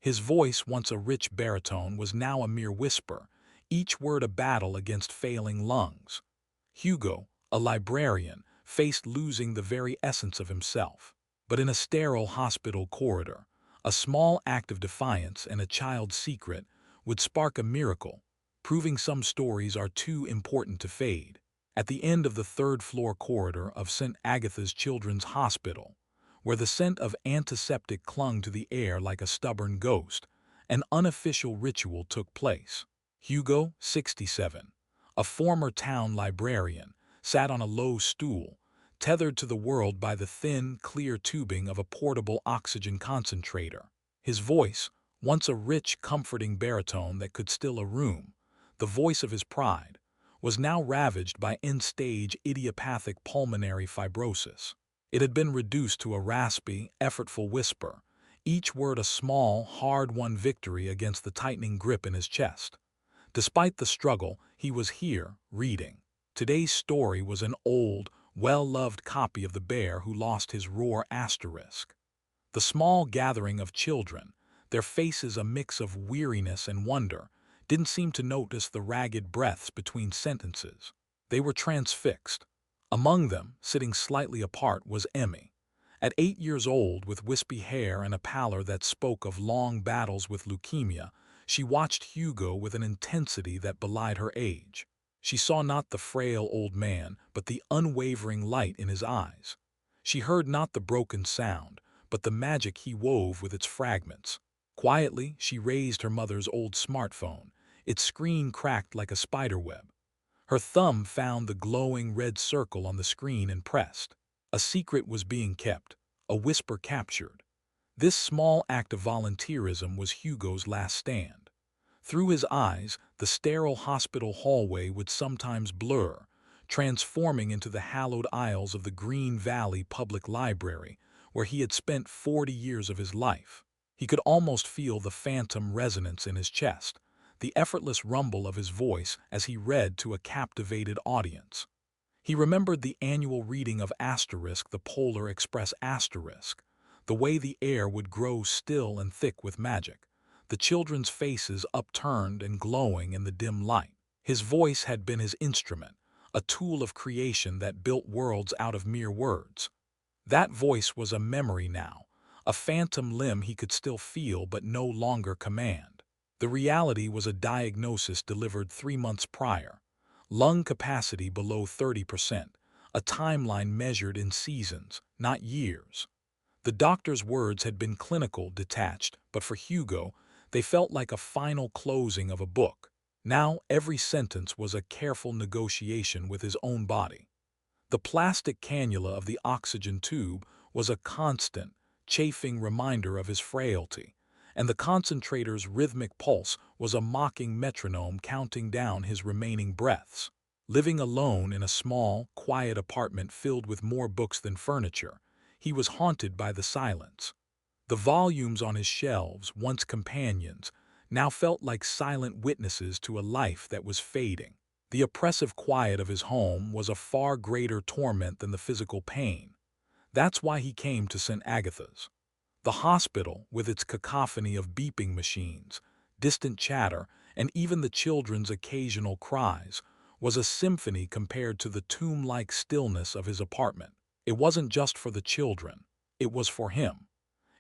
His voice, once a rich baritone, was now a mere whisper, each word a battle against failing lungs. Hugo, a librarian, faced losing the very essence of himself. But in a sterile hospital corridor, a small act of defiance and a child's secret would spark a miracle, proving some stories are too important to fade. At the end of the third-floor corridor of St. Agatha's Children's Hospital, where the scent of antiseptic clung to the air like a stubborn ghost, an unofficial ritual took place. Hugo, 67, a former town librarian, sat on a low stool, tethered to the world by the thin, clear tubing of a portable oxygen concentrator. His voice, once a rich, comforting baritone that could still a room, the voice of his pride, was now ravaged by end-stage idiopathic pulmonary fibrosis. It had been reduced to a raspy, effortful whisper, each word a small, hard-won victory against the tightening grip in his chest. Despite the struggle, he was here, reading. Today's story was an old, well-loved copy of The Bear Who Lost His Roar *. The small gathering of children, their faces a mix of weariness and wonder, didn't seem to notice the ragged breaths between sentences. They were transfixed. Among them, sitting slightly apart, was Emmy. At 8 years old, with wispy hair and a pallor that spoke of long battles with leukemia, she watched Hugo with an intensity that belied her age. She saw not the frail old man, but the unwavering light in his eyes. She heard not the broken sound, but the magic he wove with its fragments. Quietly, she raised her mother's old smartphone, its screen cracked like a spiderweb. Her thumb found the glowing red circle on the screen and pressed. A secret was being kept, a whisper captured. This small act of volunteerism was Hugo's last stand. Through his eyes, the sterile hospital hallway would sometimes blur, transforming into the hallowed aisles of the Green Valley Public Library, where he had spent 40 years of his life. He could almost feel the phantom resonance in his chest, the effortless rumble of his voice as he read to a captivated audience. He remembered the annual reading of the Polar Express *, the way the air would grow still and thick with magic, the children's faces upturned and glowing in the dim light. His voice had been his instrument, a tool of creation that built worlds out of mere words. That voice was a memory now, a phantom limb he could still feel but no longer command. The reality was a diagnosis delivered 3 months prior. Lung capacity below 30%, a timeline measured in seasons, not years. The doctor's words had been clinical, detached, but for Hugo, they felt like a final closing of a book. Now every sentence was a careful negotiation with his own body. The plastic cannula of the oxygen tube was a constant, chafing reminder of his frailty, and the concentrator's rhythmic pulse was a mocking metronome counting down his remaining breaths. Living alone in a small, quiet apartment filled with more books than furniture, he was haunted by the silence. The volumes on his shelves, once companions, now felt like silent witnesses to a life that was fading. The oppressive quiet of his home was a far greater torment than the physical pain. That's why he came to St. Agatha's. The hospital, with its cacophony of beeping machines, distant chatter, and even the children's occasional cries, was a symphony compared to the tomb-like stillness of his apartment. It wasn't just for the children. It was for him.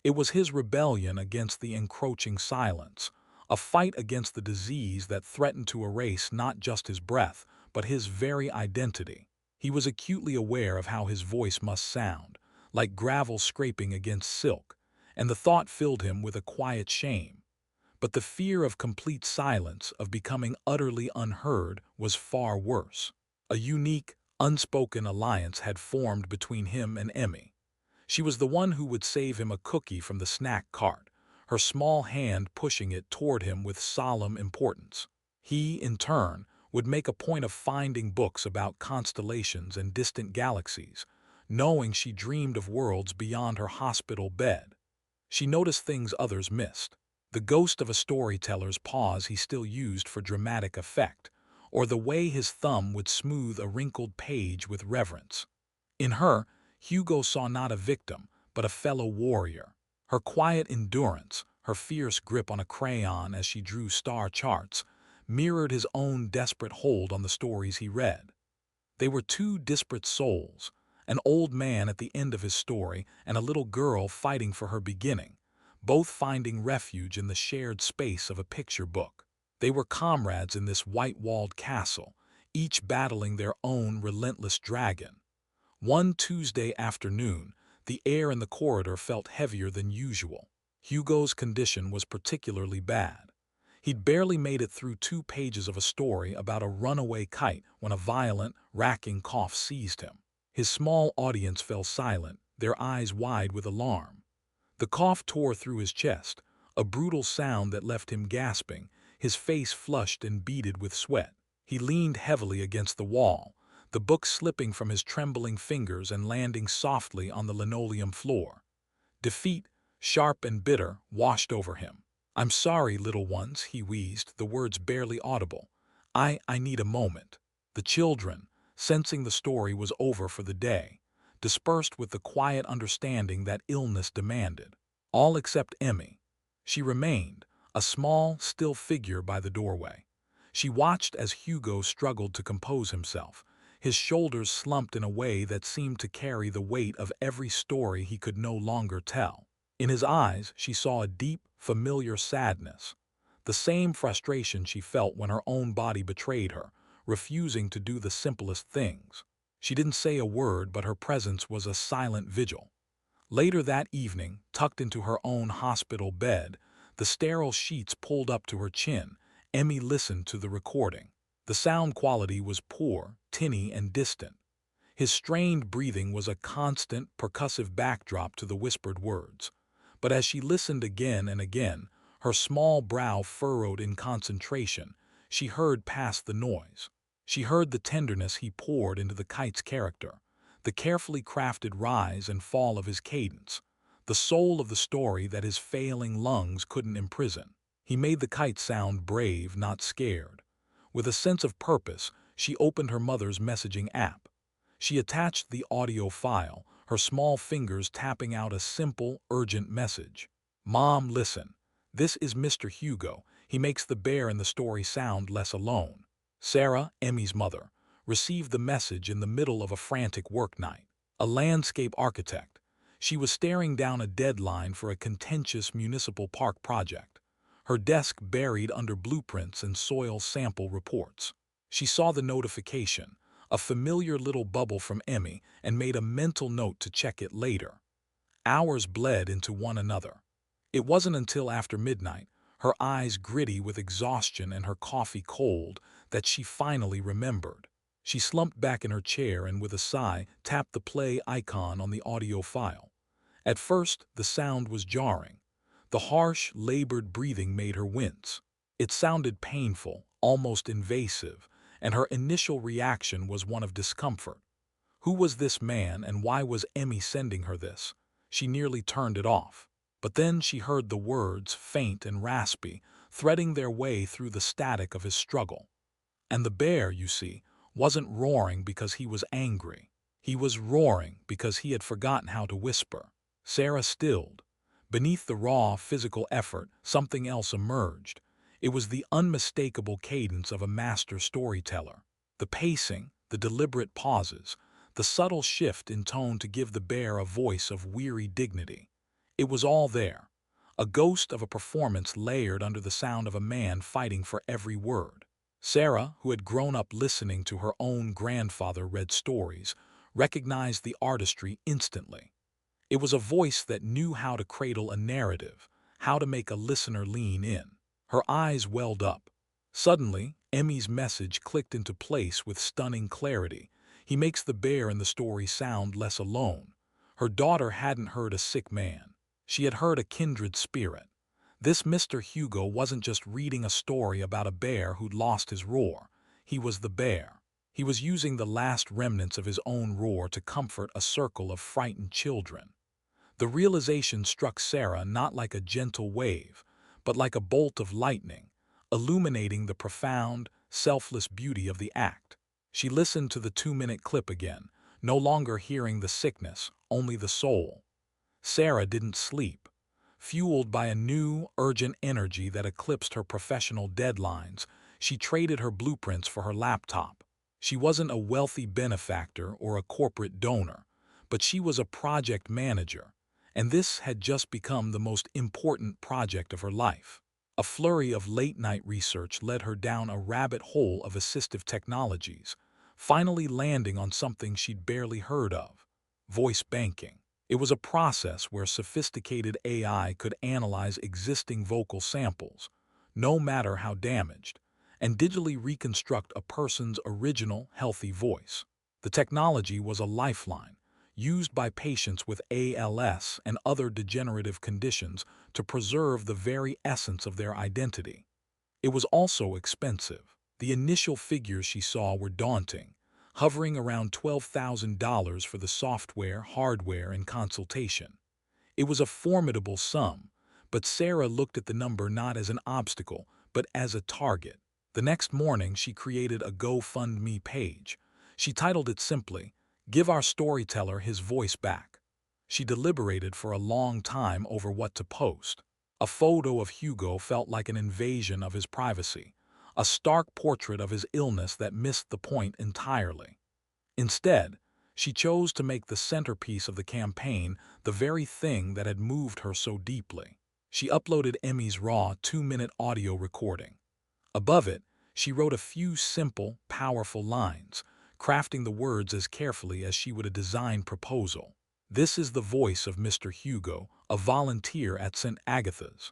It was his rebellion against the encroaching silence, a fight against the disease that threatened to erase not just his breath, but his very identity. He was acutely aware of how his voice must sound, like gravel scraping against silk, and the thought filled him with a quiet shame. But the fear of complete silence, of becoming utterly unheard, was far worse. A unique, unspoken alliance had formed between him and Emmy. She was the one who would save him a cookie from the snack cart, her small hand pushing it toward him with solemn importance. He, in turn, would make a point of finding books about constellations and distant galaxies, knowing she dreamed of worlds beyond her hospital bed. She noticed things others missed. The ghost of a storyteller's pause he still used for dramatic effect, or the way his thumb would smooth a wrinkled page with reverence. In her, Hugo saw not a victim, but a fellow warrior. Her quiet endurance, her fierce grip on a crayon as she drew star charts, mirrored his own desperate hold on the stories he read. They were two disparate souls, an old man at the end of his story and a little girl fighting for her beginning, both finding refuge in the shared space of a picture book. They were comrades in this white-walled castle, each battling their own relentless dragon. One Tuesday afternoon, the air in the corridor felt heavier than usual. Hugo's condition was particularly bad. He'd barely made it through 2 pages of a story about a runaway kite when a violent, racking cough seized him. His small audience fell silent, their eyes wide with alarm. The cough tore through his chest, a brutal sound that left him gasping, his face flushed and beaded with sweat. He leaned heavily against the wall, the book slipping from his trembling fingers and landing softly on the linoleum floor. Defeat, sharp and bitter, washed over him. "I'm sorry, little ones," he wheezed, the words barely audible. I need a moment." The children, sensing the story was over for the day, dispersed with the quiet understanding that illness demanded. All except Emmy. She remained, a small, still figure by the doorway. She watched as Hugo struggled to compose himself, his shoulders slumped in a way that seemed to carry the weight of every story he could no longer tell. In his eyes, she saw a deep, familiar sadness, the same frustration she felt when her own body betrayed her, refusing to do the simplest things. She didn't say a word, but her presence was a silent vigil. Later that evening, tucked into her own hospital bed, the sterile sheets pulled up to her chin, Emmy listened to the recording. The sound quality was poor, tinny, and distant. His strained breathing was a constant, percussive backdrop to the whispered words. But as she listened again and again, her small brow furrowed in concentration, she heard past the noise. She heard the tenderness he poured into the kite's character, the carefully crafted rise and fall of his cadence, the soul of the story that his failing lungs couldn't imprison. He made the kite sound brave, not scared. With a sense of purpose, she opened her mother's messaging app. She attached the audio file, her small fingers tapping out a simple, urgent message. "Mom, listen. This is Mr. Hugo. He makes the bear in the story sound less alone." Sarah, Emmy's mother, received the message in the middle of a frantic work night. A landscape architect, she was staring down a deadline for a contentious municipal park project, her desk buried under blueprints and soil sample reports. She saw the notification, a familiar little bubble from Emmy, and made a mental note to check it later. Hours bled into one another. It wasn't until after midnight, her eyes gritty with exhaustion and her coffee cold, that she finally remembered. She slumped back in her chair and with a sigh tapped the play icon on the audio file. At first, the sound was jarring. The harsh, labored breathing made her wince. It sounded painful, almost invasive, and her initial reaction was one of discomfort. Who was this man and why was Emmy sending her this? She nearly turned it off. But then she heard the words, faint and raspy, threading their way through the static of his struggle. And the bear, you see, wasn't roaring because he was angry. He was roaring because he had forgotten how to whisper. Sarah stilled. Beneath the raw, physical effort, something else emerged. It was the unmistakable cadence of a master storyteller. The pacing, the deliberate pauses, the subtle shift in tone to give the bear a voice of weary dignity. It was all there, a ghost of a performance layered under the sound of a man fighting for every word. Sarah, who had grown up listening to her own grandfather read stories, recognized the artistry instantly. It was a voice that knew how to cradle a narrative, how to make a listener lean in. Her eyes welled up. Suddenly, Emmy's message clicked into place with stunning clarity. He makes the bear in the story sound less alone. Her daughter hadn't heard a sick man. She had heard a kindred spirit. This Mr. Hugo wasn't just reading a story about a bear who'd lost his roar. He was the bear. He was using the last remnants of his own roar to comfort a circle of frightened children. The realization struck Sarah not like a gentle wave, but like a bolt of lightning, illuminating the profound, selfless beauty of the act. She listened to the 2-minute clip again, no longer hearing the sickness, only the soul. Sarah didn't sleep. Fueled by a new, urgent energy that eclipsed her professional deadlines, she traded her blueprints for her laptop. She wasn't a wealthy benefactor or a corporate donor, but she was a project manager, and this had just become the most important project of her life. A flurry of late-night research led her down a rabbit hole of assistive technologies, finally landing on something she'd barely heard of: voice banking. It was a process where sophisticated AI could analyze existing vocal samples, no matter how damaged, and digitally reconstruct a person's original, healthy voice. The technology was a lifeline, used by patients with ALS and other degenerative conditions to preserve the very essence of their identity. It was also expensive. The initial figures she saw were daunting, hovering around $12,000 for the software, hardware, and consultation. It was a formidable sum, but Sarah looked at the number not as an obstacle, but as a target. The next morning, she created a GoFundMe page. She titled it simply, "Give Our Storyteller His Voice Back." She deliberated for a long time over what to post. A photo of Hugo felt like an invasion of his privacy, a stark portrait of his illness that missed the point entirely. Instead, she chose to make the centerpiece of the campaign the very thing that had moved her so deeply. She uploaded Emmy's raw 2-minute audio recording. Above it, she wrote a few simple, powerful lines, crafting the words as carefully as she would a design proposal. "This is the voice of Mr. Hugo, a volunteer at St. Agatha's.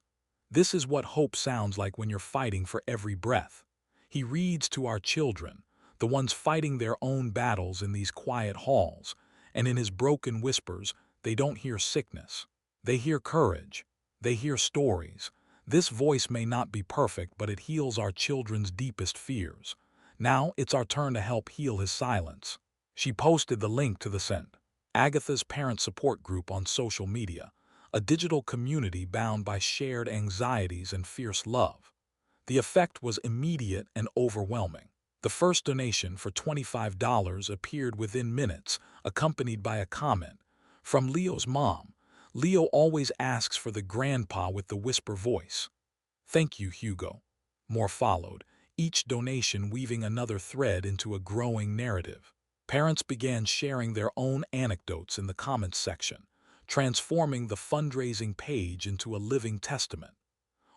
This is what hope sounds like when you're fighting for every breath. He reads to our children, the ones fighting their own battles in these quiet halls, and in his broken whispers, they don't hear sickness. They hear courage. They hear stories. This voice may not be perfect, but it heals our children's deepest fears. Now it's our turn to help heal his silence." She posted the link to the St. Agatha's Parent Support Group on social media, a digital community bound by shared anxieties and fierce love. The effect was immediate and overwhelming. The first donation for $25 appeared within minutes, accompanied by a comment from Leo's mom. "Leo always asks for the grandpa with the whisper voice. Thank you, Hugo." More followed, each donation weaving another thread into a growing narrative. Parents began sharing their own anecdotes in the comments section, transforming the fundraising page into a living testament.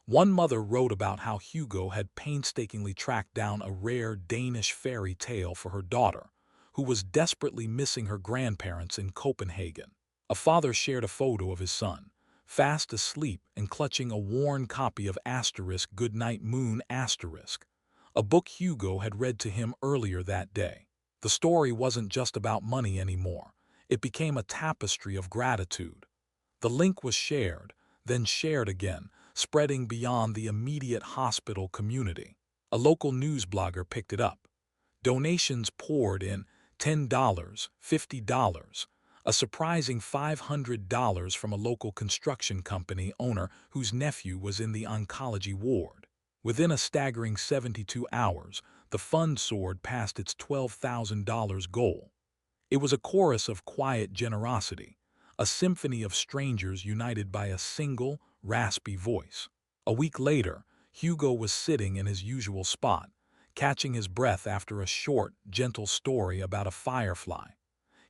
One mother wrote about how Hugo had painstakingly tracked down a rare Danish fairy tale for her daughter, who was desperately missing her grandparents in Copenhagen. A father shared a photo of his son, fast asleep and clutching a worn copy of Goodnight Moon, a book Hugo had read to him earlier that day. The story wasn't just about money anymore. It became a tapestry of gratitude. The link was shared, then shared again, spreading beyond the immediate hospital community. A local news blogger picked it up. Donations poured in: $10, $50, a surprising $500 from a local construction company owner whose nephew was in the oncology ward. Within a staggering 72 hours, the fund soared past its $12,000 goal. It was a chorus of quiet generosity, a symphony of strangers united by a single, raspy voice. A week later, Hugo was sitting in his usual spot, catching his breath after a short, gentle story about a firefly.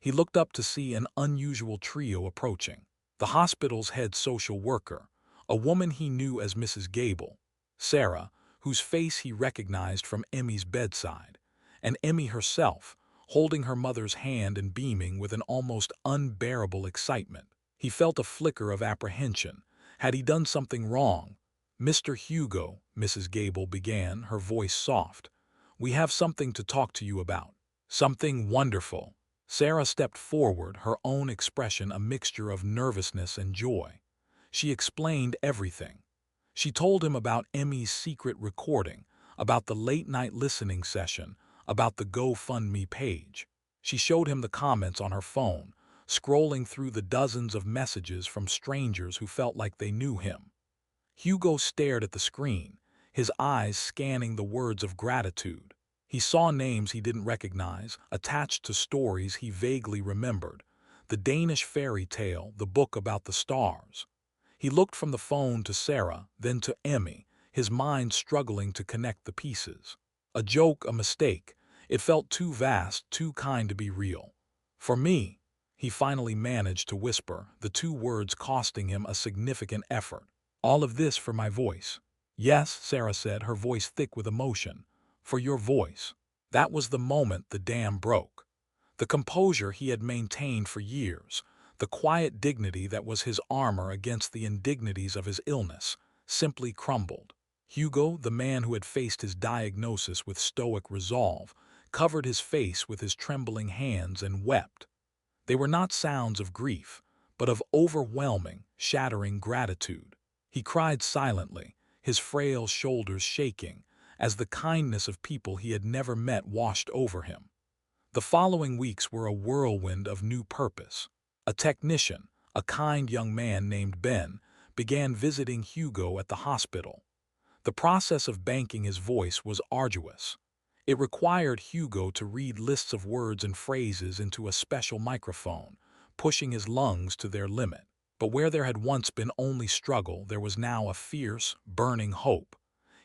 He looked up to see an unusual trio approaching. The hospital's head social worker, a woman he knew as Mrs. Gable, Sarah, whose face he recognized from Emmy's bedside, and Emmy herself, holding her mother's hand and beaming with an almost unbearable excitement. He felt a flicker of apprehension. Had he done something wrong? "Mr. Hugo," Mrs. Gable began, her voice soft, "we have something to talk to you about. Something wonderful." Sarah stepped forward, her own expression a mixture of nervousness and joy. She explained everything. She told him about Emmy's secret recording, about the late-night listening session, about the GoFundMe page. She showed him the comments on her phone, scrolling through the dozens of messages from strangers who felt like they knew him. Hugo stared at the screen, his eyes scanning the words of gratitude. He saw names he didn't recognize, attached to stories he vaguely remembered: the Danish fairy tale, the book about the stars. He looked from the phone to Sarah, then to Emmy, his mind struggling to connect the pieces. A joke, a mistake. It felt too vast, too kind to be real. For me, he finally managed to whisper, the two words costing him a significant effort. All of this for my voice. Yes, Sarah said, her voice thick with emotion. For your voice. That was the moment the dam broke. The composure he had maintained for years, the quiet dignity that was his armor against the indignities of his illness, simply crumbled. Hugo, the man who had faced his diagnosis with stoic resolve, covered his face with his trembling hands and wept. They were not sounds of grief, but of overwhelming, shattering gratitude. He cried silently, his frail shoulders shaking, as the kindness of people he had never met washed over him. The following weeks were a whirlwind of new purpose. A technician, a kind young man named Ben, began visiting Hugo at the hospital. The process of banking his voice was arduous. It required Hugo to read lists of words and phrases into a special microphone, pushing his lungs to their limit. But where there had once been only struggle, there was now a fierce, burning hope.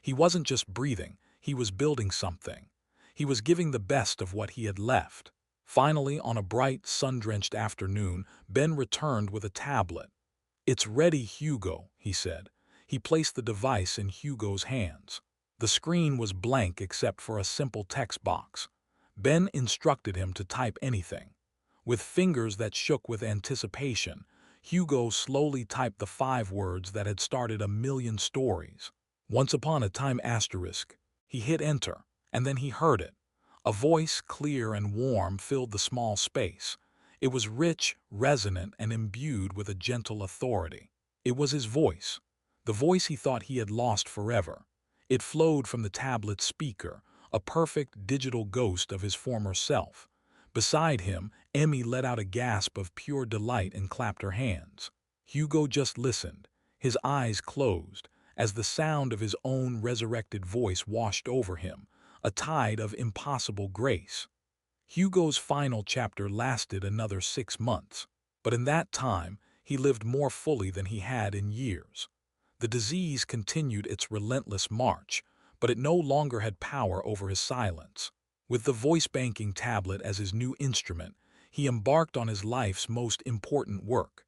He wasn't just breathing, he was building something. He was giving the best of what he had left. Finally, on a bright, sun-drenched afternoon, Ben returned with a tablet. "It's ready, Hugo," he said. He placed the device in Hugo's hands. The screen was blank except for a simple text box. Ben instructed him to type anything. With fingers that shook with anticipation, Hugo slowly typed the 5 words that had started a million stories. Once upon a time asterisk. He hit enter, and then he heard it. A voice, clear and warm, filled the small space. It was rich, resonant, and imbued with a gentle authority. It was his voice, the voice he thought he had lost forever. It flowed from the tablet's speaker, a perfect digital ghost of his former self. Beside him, Emmy let out a gasp of pure delight and clapped her hands. Hugo just listened, his eyes closed, as the sound of his own resurrected voice washed over him, a tide of impossible grace. Hugo's final chapter lasted another 6 months, but in that time he lived more fully than he had in years. The disease continued its relentless march, but it no longer had power over his silence. With the voice-banking tablet as his new instrument, he embarked on his life's most important work.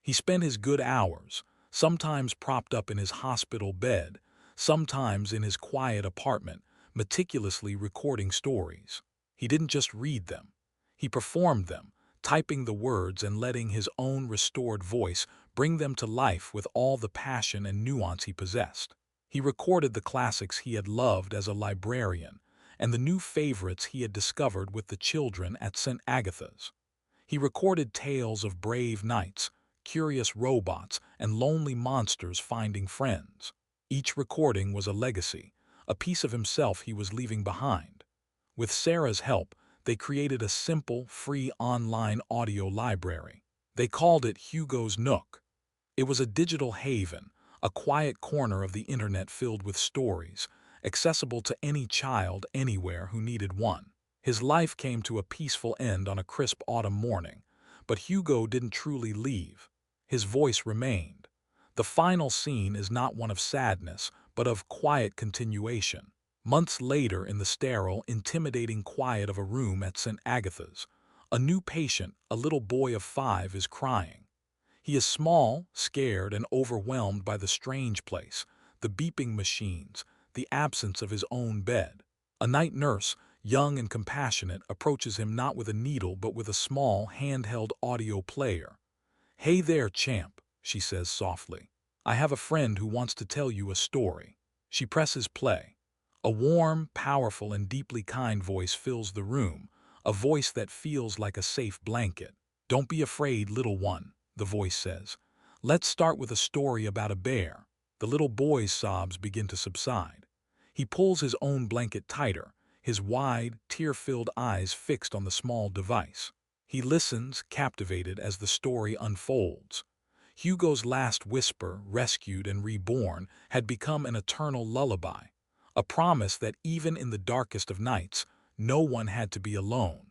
He spent his good hours, sometimes propped up in his hospital bed, sometimes in his quiet apartment, meticulously recording stories. He didn't just read them. He performed them, typing the words and letting his own restored voice bring them to life with all the passion and nuance he possessed. He recorded the classics he had loved as a librarian and the new favorites he had discovered with the children at St. Agatha's. He recorded tales of brave knights, curious robots, and lonely monsters finding friends. Each recording was a legacy, a piece of himself he was leaving behind. With Sarah's help, they created a simple, free online audio library. They called it Hugo's Nook. It was a digital haven, a quiet corner of the internet filled with stories, accessible to any child anywhere who needed one. His life came to a peaceful end on a crisp autumn morning, but Hugo didn't truly leave. His voice remained. The final scene is not one of sadness, but of quiet continuation. Months later, in the sterile, intimidating quiet of a room at St. Agatha's, a new patient, a little boy of 5, is crying. He is small, scared, and overwhelmed by the strange place, the beeping machines, the absence of his own bed. A night nurse, young and compassionate, approaches him not with a needle but with a small, handheld audio player. "Hey there, champ," she says softly. "I have a friend who wants to tell you a story." She presses play. A warm, powerful, and deeply kind voice fills the room, a voice that feels like a safe blanket. "Don't be afraid, little one," the voice says. "Let's start with a story about a bear." The little boy's sobs begin to subside. He pulls his own blanket tighter, his wide, tear-filled eyes fixed on the small device. He listens, captivated, as the story unfolds. Hugo's last whisper, rescued and reborn, had become an eternal lullaby, a promise that even in the darkest of nights, no one had to be alone.